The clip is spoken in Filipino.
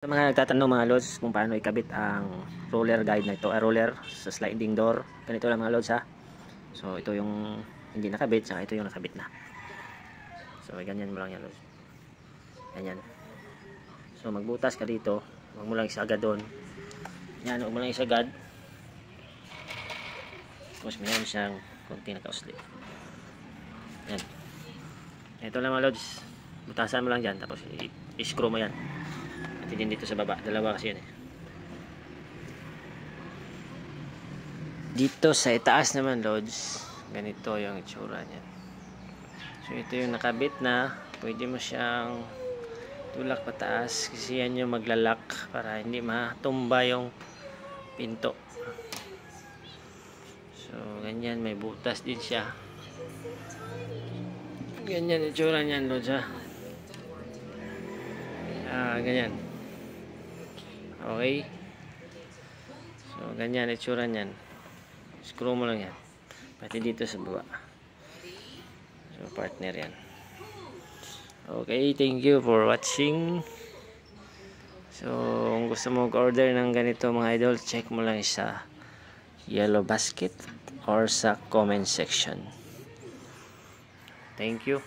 Sa mga nagtatanong mga lods kung paano ikabit ang roller guide na ito, roller sa sliding door, ganito lang mga lods ha. So ito yung hindi nakabit, saka ito yung nakabit na. So ganyan mo lang yan lods. Ganyan. So magbutas ka dito, huwag mo lang isagad doon. Yan, huwag mo lang isagad. Tapos mayroon siyang konti naka-uslit. Yan. Ito lang mga lods. Butasan mo lang dyan, tapos i-screw mo yan. At din dito sa baba, dalawa kasi yun eh. Dito sa itaas naman lods, ganito yung itsura niyan. So ito yung nakabit na, pwede mo siyang tulak pataas kasi yan yung maglalak para hindi matumba yung pinto. So ganyan, may butas din siya. Ganyan itsura niyan lods ha. Ganyan. Okay. So ganyan itsura niyan. Screw mo lang yan. Pati dito sa baba. So partner yan. Okay, thank you for watching. So kung gusto mo mag-order ng ganito mga idol, check mo lang sa yellow basket or sa comment section. Thank you.